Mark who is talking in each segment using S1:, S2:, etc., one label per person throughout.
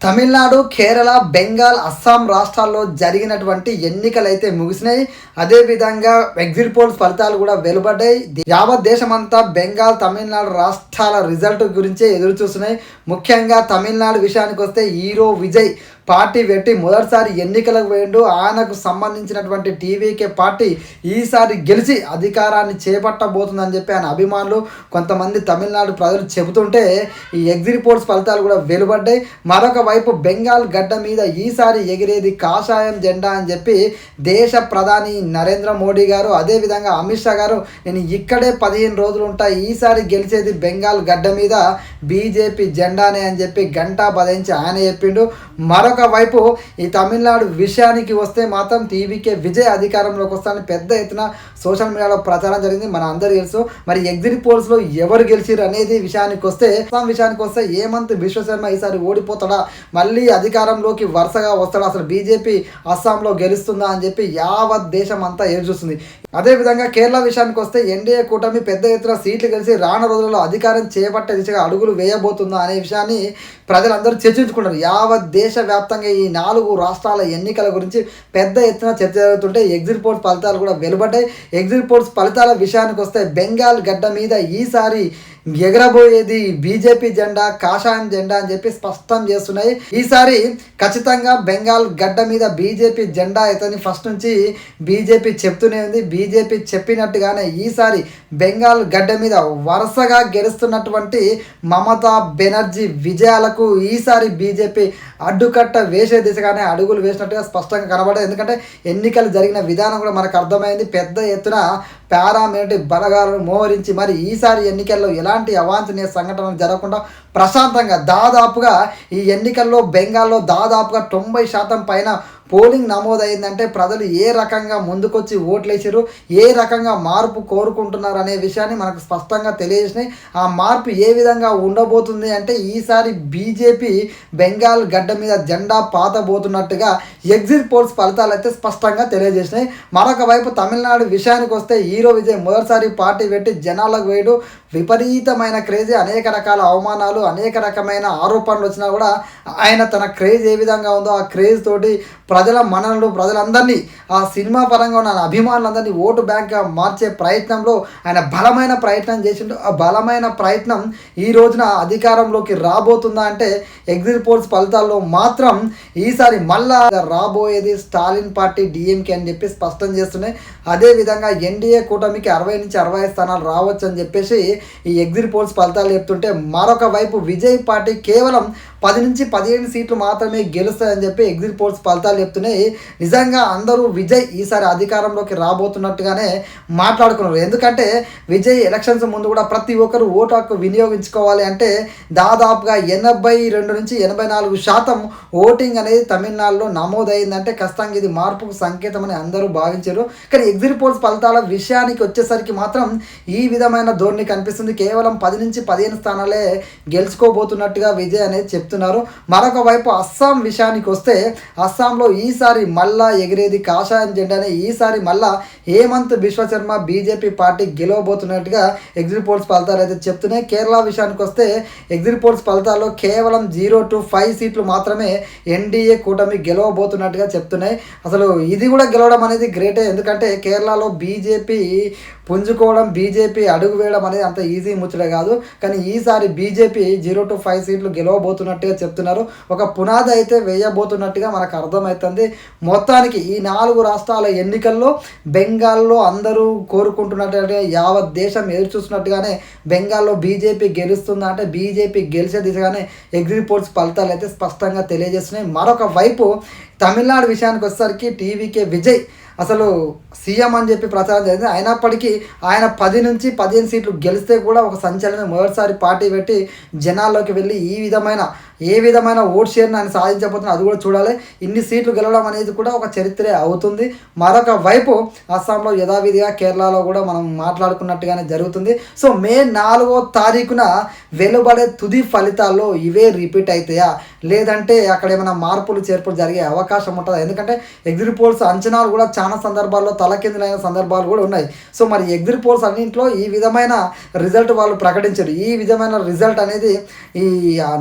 S1: తమిళనాడు, కేరళ, బెంగాల్, అస్సాం రాష్ట్రాల్లో జరిగినటువంటి ఎన్నికలైతే ముగిసినాయి. అదేవిధంగా ఎగ్జిట్ పోల్స్ ఫలితాలు కూడా వెలువడ్డాయి. యావత్ దేశమంతా బెంగాల్, తమిళనాడు రాష్ట్రాల రిజల్ట్ గురించే ఎదురు చూస్తున్నాయి. ముఖ్యంగా తమిళనాడు విషయానికి వస్తే హీరో విజయ్ పార్టీ పెట్టి మొదటిసారి ఎన్నికలకు పోయిండు. ఆయనకు సంబంధించినటువంటి టీవీకే పార్టీ ఈసారి గెలిచి అధికారాన్ని చేపట్టబోతుందని చెప్పి ఆయన అభిమానులు కొంతమంది తమిళనాడు ప్రజలు చెబుతుంటే ఈ ఎగ్జిట్ పోల్స్ ఫలితాలు కూడా వెలువడ్డాయి. మరొక వైపు బెంగాల్ గడ్డ మీద ఈసారి ఎగిరేది కాషాయం జెండా అని చెప్పి దేశ ప్రధాని నరేంద్ర మోడీ గారు, అదేవిధంగా అమిత్ షా గారు నేను ఇక్కడే 15 రోజులు ఉంటా, ఈసారి గెలిచేది బెంగాల్ గడ్డ మీద బీజేపీ జెండానే అని చెప్పి గంటా బదించి ఆయన చెప్పిండు. మరొక వైపు ఈ తమిళనాడు విషయానికి వస్తే మాత్రం టీవీకే విజయ్ అధికారంలోకి వస్తానని పెద్ద ఎత్తున సోషల్ మీడియాలో ప్రచారం జరిగింది. మన అందరూ తెలుసు. మరి ఎగ్జిట్ పోల్స్లో ఎవరు గెలిచిరు అనేది విషయానికి వస్తే హేమంత్ బిశ్వ శర్మ ఈసారి ఓడిపోతాడా, మళ్ళీ అధికారంలోకి వరుసగా వస్తాడా, అసలు బీజేపీ అస్సాంలో గెలుస్తుందా అని చెప్పి యావత్ దేశం అంతా ఎదురుచూస్తుంది. అదేవిధంగా కేరళ విషయానికి వస్తే ఎన్డీఏ కూటమి పెద్ద ఎత్తున సీట్లు గెలిచి రాను రోజుల్లో అధికారం చేపట్టే దిశగా అడుగులు వేయబోతుందా అనే విషయాన్ని ప్రజలందరూ చర్చించుకుంటారు. యావత్ దేశ వ్యాప్తంగా ఈ 4 రాష్ట్రాల ఎన్నికల గురించి పెద్ద ఎత్తున చర్చ జరుగుతుంటే ఎగ్జిట్ పోల్స్ ఫలితాలు కూడా వెలువడ్డాయి. ఎగ్జిట్ పోల్స్ ఫలితాల విషయానికి వస్తే బెంగాల్ గడ్డ మీద ఈసారి ఎగరబోయేది బీజేపీ జెండా, కాషాయం జెండా అని చెప్పి స్పష్టం చేస్తున్నాయి. ఈసారి ఖచ్చితంగా బెంగాల్ గడ్డ మీద బీజేపీ జెండా అయితే ఫస్ట్ నుంచి బీజేపీ చెప్తూనే ఉంది. బీజేపీ చెప్పినట్టుగానే ఈసారి బెంగాల్ గడ్డ మీద వరుసగా గెలుస్తున్నటువంటి మమతా బెనర్జీ విజయాలకు ఈసారి బీజేపీ అడ్డుకట్ట వేసే దిశగానే అడుగులు వేసినట్టుగా స్పష్టంగా కనబడదు. ఎందుకంటే ఎన్నికలు జరిగిన విధానం కూడా మనకు అర్థమైంది. పెద్ద ఎత్తున పారామిలిటరీ బలగాలను మోహరించి మరి ఈసారి ఎన్నికల్లో ఎలాంటి అవాంఛనీయ సంఘటనలు జరగకుండా ప్రశాంతంగా దాదాపుగా ఈ ఎన్నికల్లో బెంగాల్లో దాదాపుగా 90% పైన పోలింగ్ నమోదైందంటే ప్రజలు ఏ రకంగా ముందుకొచ్చి ఓట్లేసారు, ఏ రకంగా మార్పు కోరుకుంటున్నారు అనే విషయాన్ని మనకు స్పష్టంగా తెలియజేసినాయి. ఆ మార్పు ఏ విధంగా ఉండబోతుంది అంటే ఈసారి బీజేపీ బెంగాల్ గడ్డ మీద జెండా పాతబోతున్నట్టుగా ఎగ్జిట్ పోల్స్ ఫలితాలు అయితే స్పష్టంగా తెలియజేసినాయి. మరొక వైపు తమిళనాడు విషయానికి వస్తే హీరో విజయ్ మొదటిసారి పార్టీ పెట్టి జనాలకు వేయడు, విపరీతమైన క్రేజ్, అనేక రకాల అవమానాలు, అనేక రకమైన ఆరోపణలు వచ్చినా కూడా ఆయన తన క్రేజ్ ఏ విధంగా ఉందో ఆ క్రేజ్ తోటి ప్రజల మనలు ప్రజలందరినీ ఆ సినిమా పరంగా ఉన్న అభిమానులందరినీ ఓటు బ్యాంక్గా మార్చే ప్రయత్నంలో ఆయన బలమైన ప్రయత్నం చేసిండు. ఆ బలమైన ప్రయత్నం ఈ రోజున అధికారంలోకి రాబోతుందా అంటే ఎగ్జిట్ పోల్స్ ఫలితాల్లో మాత్రం ఈసారి మళ్ళా రాబోయేది స్టాలిన్ పార్టీ డిఎంకే అని చెప్పి స్పష్టం చేస్తున్నాయి. అదేవిధంగా ఎన్డీఏ కూటమికి 60 నుంచి 65 స్థానాలు రావచ్చు అని చెప్పేసి ఈ ఎగ్జిట్ పోల్స్ ఫలితాలు చెప్తుంటే మరొక వైపు విజయ్ పార్టీ కేవలం 10 నుంచి 15 సీట్లు మాత్రమే గెలుస్తాయని చెప్పి ఎగ్జిట్ పోల్స్ ఫలితాలు చెప్తున్నాయి. నిజంగా అందరూ విజయ్ ఈసారి అధికారంలోకి రాబోతున్నట్టుగానే మాట్లాడుకున్నారు. ఎందుకంటే విజయ్ ఎలక్షన్స్ ముందు కూడా ప్రతి ఒక్కరు ఓటు హక్కు వినియోగించుకోవాలి అంటే దాదాపుగా 82 నుంచి 84% ఓటింగ్ అనేది తమిళనాడులో నమోదైందంటే ఖచ్చితంగా ఇది మార్పుకు సంకేతం అని అందరూ భావించారు. కానీ ఎగ్జిట్ పోల్స్ ఫలితాల విషయానికి వచ్చేసరికి మాత్రం ఈ విధమైన ధోరణి కనిపిస్తుంది. కేవలం 10 నుంచి 15 స్థానాలే గెలుచుకోబోతున్నట్టుగా విజయ్ అనేది చెప్తున్నారు. మరొక వైపు అస్సాం విషయానికి వస్తే అస్సాంలో ఈసారి మళ్ళా ఎగిరేది కాషాయం జెండానే. ఈసారి మళ్ళా హేమంత్ బిశ్వ శర్మ బీజేపీ పార్టీ గెలవబోతున్నట్టుగా ఎగ్జిట్ పోల్స్ ఫలితాలు అయితే చెప్తున్నాయి. కేరళ విషయానికి వస్తే ఎగ్జిట్ పోల్స్ ఫలితాల్లో కేవలం 0 to 5 సీట్లు మాత్రమే ఎన్డీఏ కూటమి గెలవబోతున్నట్టుగా చెప్తున్నాయి. అసలు ఇది కూడా గెలవడం అనేది గ్రేటే. ఎందుకంటే కేరళలో బీజేపీ పుంజుకోవడం, బీజేపీ అడుగు వేయడం అనేది అంత ఈజీ ముచ్చట కాదు. కానీ ఈసారి బీజేపీ 0 to 5 సీట్లు గెలవబోతున్నట్టుగా చెప్తున్నారు. ఒక పునాది అయితే వేయబోతున్నట్టుగా మనకు అర్థమవుతుంది. మొత్తానికి ఈ 4 రాష్ట్రాల ఎన్నికల్లో బెంగాల్లో అందరూ కోరుకుంటున్నట్టుగా యావత్ దేశం ఎదురు చూస్తున్నట్టుగానే బెంగాల్లో బీజేపీ గెలుస్తుందా అంటే బీజేపీ గెలిచే దిశగానే ఎగ్జిట్ పోల్స్ ఫలితాలు అయితే స్పష్టంగా తెలియజేస్తున్నాయి. మరొక వైపు తమిళనాడు విషయానికి వచ్చేసరికి టీవీకే విజయ్ అసలు సీఎం అని చెప్పి ప్రచారం జరిగింది. అయినప్పటికీ ఆయన 10 నుంచి 15 సీట్లు గెలిస్తే కూడా ఒక సంచలనం. మొదటిసారి పార్టీ పెట్టి జనాల్లోకి వెళ్ళి ఏ విధమైన ఓట్ షేర్ని ఆయన సాధించబోతున్నా అది కూడా చూడాలి. ఇన్ని సీట్లు గెలవడం అనేది కూడా ఒక చరిత్రే అవుతుంది. మరొక వైపు అస్సాంలో యథావిధిగా కేరళలో కూడా మనం మాట్లాడుకున్నట్టుగానే జరుగుతుంది. సో మే 4వ తారీఖున వెలువడే తుది ఫలితాల్లో ఇవే రిపీట్ అవుతాయా లేదంటే అక్కడ ఏమైనా మార్పులు చేర్పులు జరిగే అవకాశం ఉంటుందా? ఎందుకంటే ఎగ్జిట్ పోల్స్ అంచనాలు కూడా చాలా సందర్భాల్లో తలకిందులైన సందర్భాలు కూడా ఉన్నాయి. సో మరి ఎగ్జిట్ పోల్స్ అన్నింటిలో ఈ విధమైన రిజల్ట్ వాళ్ళు ప్రకటించారు. ఈ విధమైన రిజల్ట్ అనేది ఈ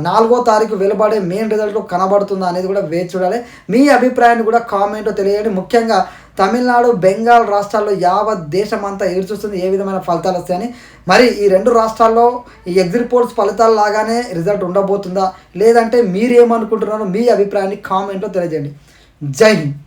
S1: 4వ తారీఖు మనకు వెలువడే మెయిన్ రిజల్ట్ కనబడుతుందా అనేది కూడా వేచి చూడాలి. మీ అభిప్రాయాన్ని కూడా కామెంట్లో తెలియజేయండి. ముఖ్యంగా తమిళనాడు, బెంగాల్ రాష్ట్రాల్లో యావత్ దేశం అంతా ఎదురుచూస్తుంది ఏ విధమైన ఫలితాలు వస్తాయని. మరి ఈ 2 రాష్ట్రాల్లో ఈ ఎగ్జిట్ పోల్స్ ఫలితాలు లాగానే రిజల్ట్ ఉండబోతుందా, లేదంటే మీరేమనుకుంటున్నారో మీ అభిప్రాయాన్ని కామెంట్లో తెలియజేయండి. జై హింద్.